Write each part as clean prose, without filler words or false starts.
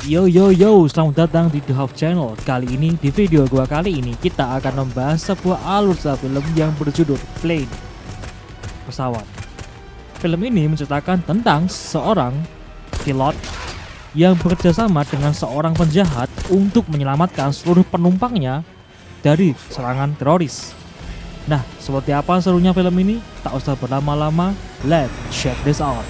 Yo, selamat datang di The Half Channel. Kali ini, di video gua kali ini, kita akan membahas sebuah alur film yang berjudul Plane, pesawat. Film ini menceritakan tentang seorang pilot yang bekerja sama dengan seorang penjahat untuk menyelamatkan seluruh penumpangnya dari serangan teroris. Nah, seperti apa serunya film ini? Tak usah berlama-lama, let's check this out.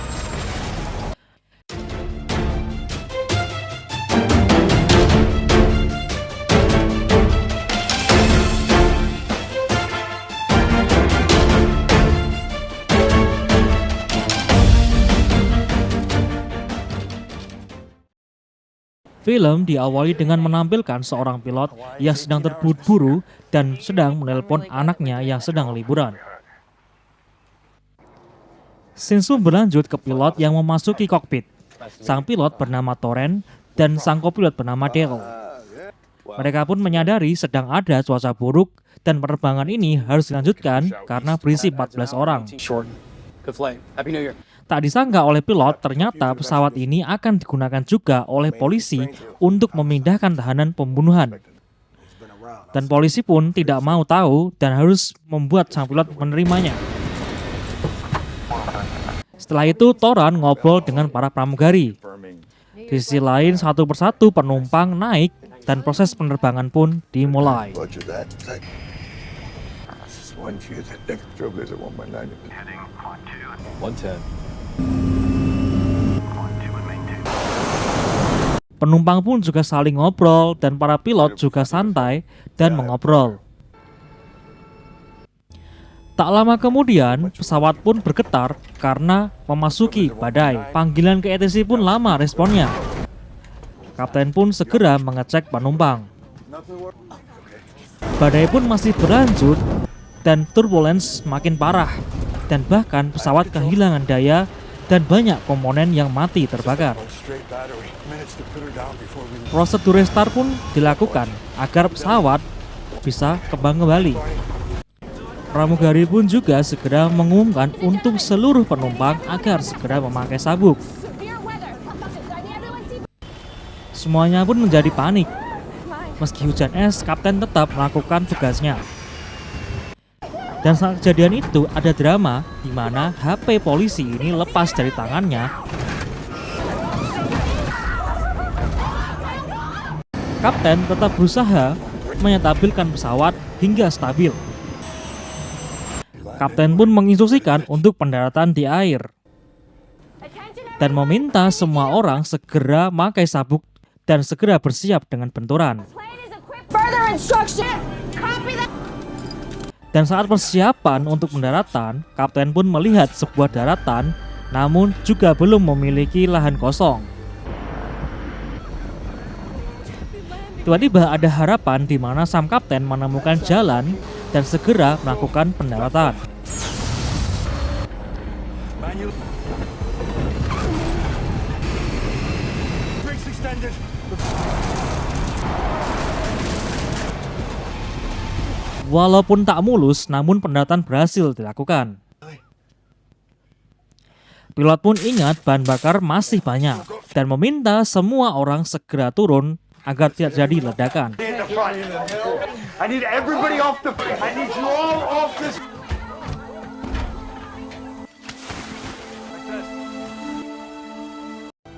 Film diawali dengan menampilkan seorang pilot yang sedang terburu-buru dan sedang menelpon anaknya yang sedang liburan. Scene berlanjut ke pilot yang memasuki kokpit. Sang pilot bernama Torren dan sang kopilot bernama Daryl. Mereka pun menyadari sedang ada cuaca buruk dan penerbangan ini harus dilanjutkan karena berisi 14 orang. Tak disangka oleh pilot, ternyata pesawat ini akan digunakan juga oleh polisi untuk memindahkan tahanan pembunuhan. Dan polisi pun tidak mau tahu dan harus membuat sang pilot menerimanya. Setelah itu, Torren ngobrol dengan para pramugari. Di sisi lain, satu persatu penumpang naik dan proses penerbangan pun dimulai. Penumpang pun juga saling ngobrol dan para pilot juga santai dan mengobrol. Tak lama kemudian, pesawat pun bergetar karena memasuki badai. Panggilan ke ATC pun lama responnya. Kapten pun segera mengecek penumpang. Badai pun masih berlanjut dan turbulence makin parah. Dan bahkan pesawat kehilangan daya dan banyak komponen yang mati terbakar. Prosedur restart pun dilakukan agar pesawat bisa kembali. Pramugari pun juga segera mengumumkan untuk seluruh penumpang agar segera memakai sabuk. Semuanya pun menjadi panik. Meski hujan es, kapten tetap melakukan tugasnya. Dan saat kejadian itu ada drama di mana HP polisi ini lepas dari tangannya. Kapten tetap berusaha menyetabilkan pesawat hingga stabil. Kapten pun menginstruksikan untuk pendaratan di air dan meminta semua orang segera memakai sabuk dan segera bersiap dengan benturan. Dan saat persiapan untuk pendaratan, kapten pun melihat sebuah daratan, namun juga belum memiliki lahan kosong. Tiba-tiba ada harapan di mana sang kapten menemukan jalan dan segera melakukan pendaratan. Walaupun tak mulus, namun pendaratan berhasil dilakukan. Pilot pun ingat bahan bakar masih banyak dan meminta semua orang segera turun agar tidak jadi ledakan.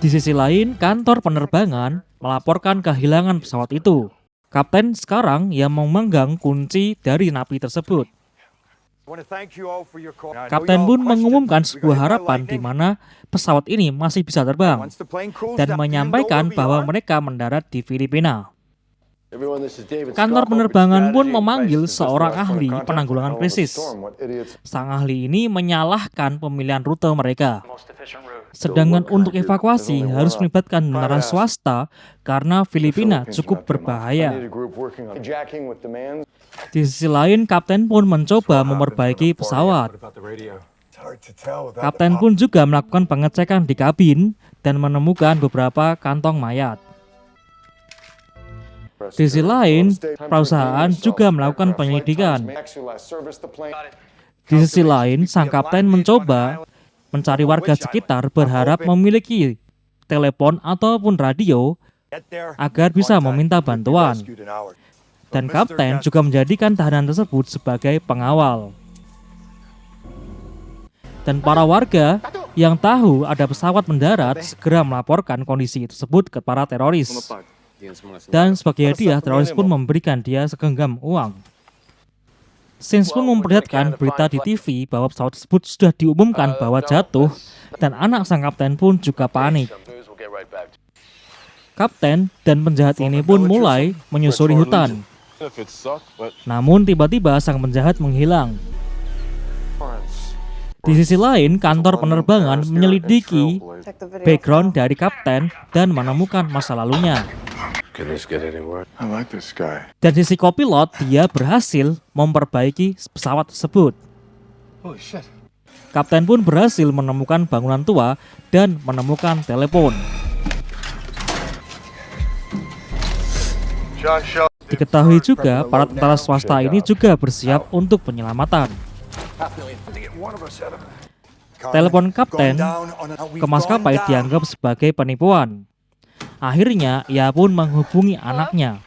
Di sisi lain, kantor penerbangan melaporkan kehilangan pesawat itu. Kapten sekarang yang memegang kunci dari napi tersebut. Kapten pun mengumumkan sebuah harapan di mana pesawat ini masih bisa terbang dan menyampaikan bahwa mereka mendarat di Filipina. Kantor penerbangan pun memanggil seorang ahli penanggulangan krisis. Sang ahli ini menyalahkan pemilihan rute mereka. Sedangkan untuk evakuasi harus melibatkan negara swasta karena Filipina cukup berbahaya. Di sisi lain, kapten pun mencoba memperbaiki pesawat. Kapten pun juga melakukan pengecekan di kabin dan menemukan beberapa kantong mayat. Di sisi lain, perusahaan juga melakukan penyelidikan. Di sisi lain, sang kapten mencoba mencari warga sekitar berharap memiliki telepon ataupun radio agar bisa meminta bantuan. Dan kapten juga menjadikan tahanan tersebut sebagai pengawal. Dan para warga yang tahu ada pesawat mendarat segera melaporkan kondisi tersebut ke para teroris. Dan sebagai hadiah, teroris pun memberikan dia segenggam uang. Sins pun memperlihatkan berita di TV bahwa pesawat tersebut sudah diumumkan bahwa jatuh, dan anak sang kapten pun juga panik. Kapten dan penjahat ini pun mulai menyusuri hutan. Namun tiba-tiba sang penjahat menghilang. Di sisi lain, kantor penerbangan menyelidiki background dari kapten dan menemukan masa lalunya. Dan sisi kopilot, dia berhasil memperbaiki pesawat tersebut. Kapten pun berhasil menemukan bangunan tua dan menemukan telepon. Diketahui juga, para tentara swasta ini juga bersiap untuk penyelamatan. Telepon kapten ke maskapai dianggap sebagai penipuan. Akhirnya ia pun menghubungi anaknya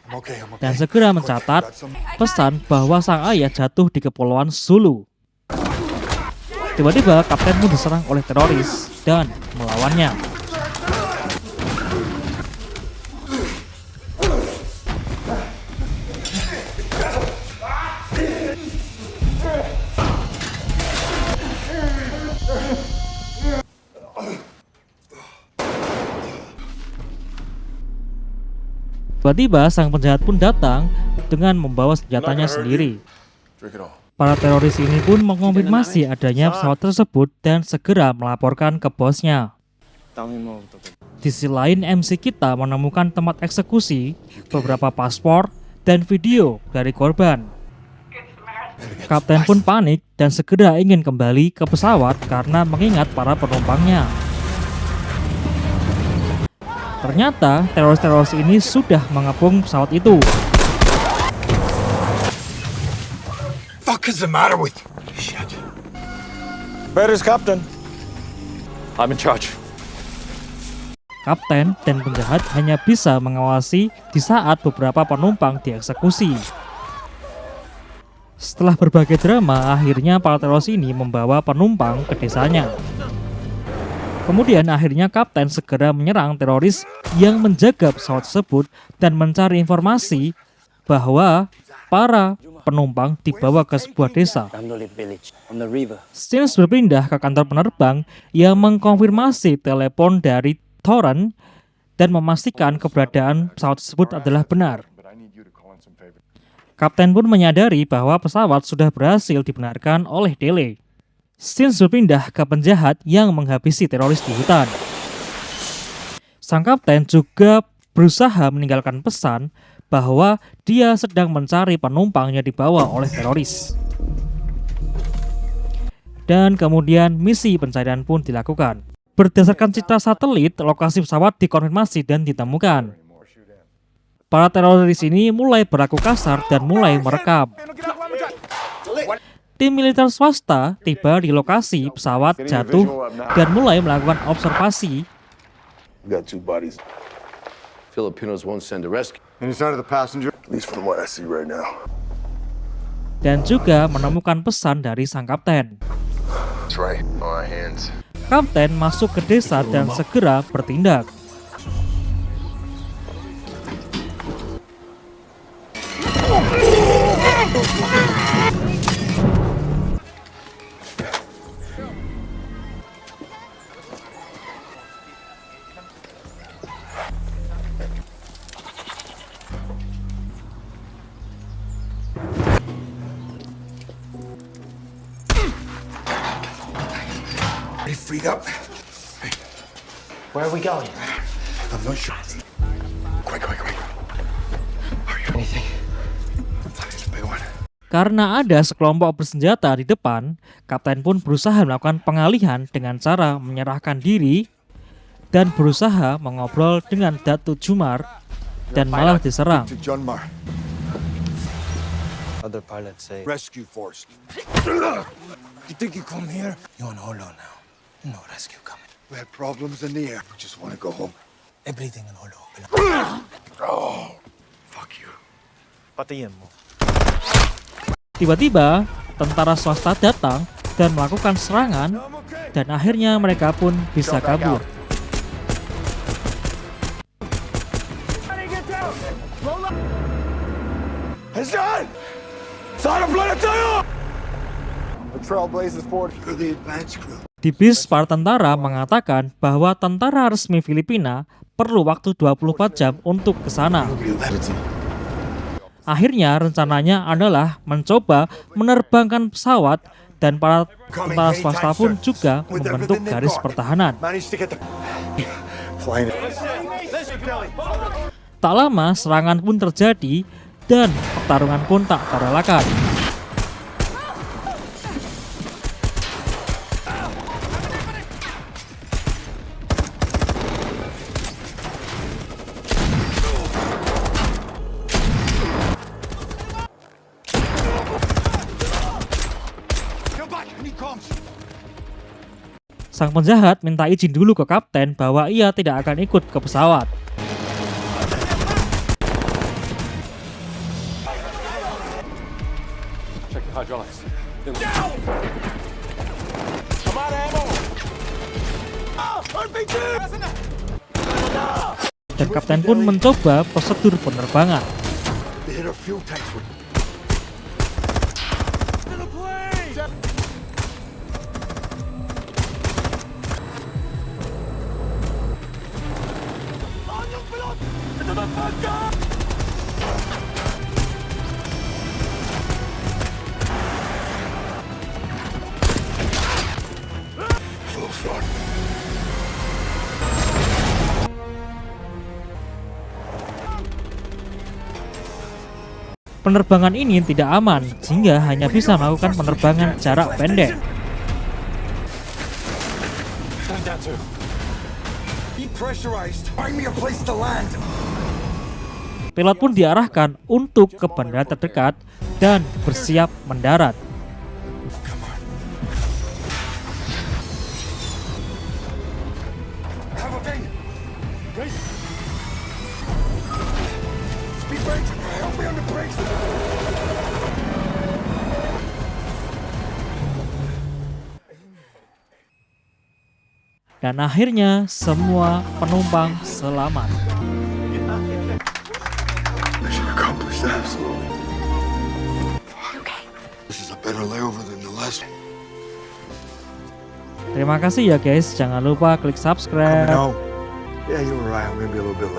dan segera mencatat pesan bahwa sang ayah jatuh di Kepulauan Sulu. Tiba-tiba kapten pun diserang oleh teroris dan melawannya. Tiba-tiba sang penjahat pun datang dengan membawa senjatanya sendiri. Para teroris ini pun mengonfirmasi adanya pesawat tersebut dan segera melaporkan ke bosnya. Di sisi lain, MC kita menemukan tempat eksekusi, beberapa paspor, dan video dari korban. Kapten pun panik dan segera ingin kembali ke pesawat karena mengingat para penumpangnya. Ternyata teroris-teroris ini sudah mengepung pesawat itu. Fuck is the matter with you? Shit. Where is Captain? I'm in charge. Kapten dan penjahat hanya bisa mengawasi di saat beberapa penumpang dieksekusi. Setelah berbagai drama, akhirnya para teroris ini membawa penumpang ke desanya. Kemudian akhirnya kapten segera menyerang teroris yang menjaga pesawat tersebut dan mencari informasi bahwa para penumpang dibawa ke sebuah desa. Sins berpindah ke kantor penerbang yang mengkonfirmasi telepon dari Thoran dan memastikan keberadaan pesawat tersebut adalah benar. Kapten pun menyadari bahwa pesawat sudah berhasil dibenarkan oleh Dele. Sins berpindah ke penjahat yang menghabisi teroris di hutan. Sang kapten juga berusaha meninggalkan pesan bahwa dia sedang mencari penumpang yang dibawa oleh teroris. Dan kemudian misi pencarian pun dilakukan. Berdasarkan citra satelit, lokasi pesawat dikonfirmasi dan ditemukan. Para teroris ini mulai berlaku kasar dan mulai merekam. Tim militer swasta tiba di lokasi pesawat jatuh dan mulai melakukan observasi. Dan juga menemukan pesan dari sang kapten. Kapten masuk ke desa dan segera bertindak. Freed up. Hey. Where are we going? I'm not sure. Quick. Hurry up. Anything? It's a big one. Karena ada sekelompok bersenjata di depan, kapten pun berusaha melakukan pengalihan dengan cara menyerahkan diri dan berusaha mengobrol dengan Datu Jumar dan malah diserang. Other pilots say Rescue force. You think you come here? you're on Holo now. No rescue coming. We had problems in the air. We just want to go home. Everything in Holo. Patayin mo. Tiba-tiba, tentara swasta datang dan melakukan serangan, dan akhirnya mereka pun bisa kabur. Hassan! Sana Planetario! The Trailblazers board for the advance crew. Di bis, para tentara mengatakan bahwa tentara resmi Filipina perlu waktu 24 jam untuk ke sana. Akhirnya rencananya adalah mencoba menerbangkan pesawat, dan para tentara swasta pun juga membentuk garis pertahanan. Tak lama serangan pun terjadi dan pertarungan pun tak terelakkan. Sang penjahat minta izin dulu ke kapten bahwa ia tidak akan ikut ke pesawat. Check the hydraulics. Dan kapten pun mencoba prosedur penerbangan. They hit our fuel tanks with full front. Penerbangan ini tidak aman, sehingga hanya bisa melakukan penerbangan jarak pendek. Be pressurized. Find me a place to land. Pilot pun diarahkan untuk ke bandara terdekat dan bersiap mendarat. Have a thing. Great. Speed brakes. Help me on the brakes. Dan akhirnya semua penumpang selamat. Mission accomplished. Absolutely. This is a better layover than the last one. Terima kasih ya guys, jangan lupa klik subscribe. No. Yeah, you were right. I'm gonna be a little bit late.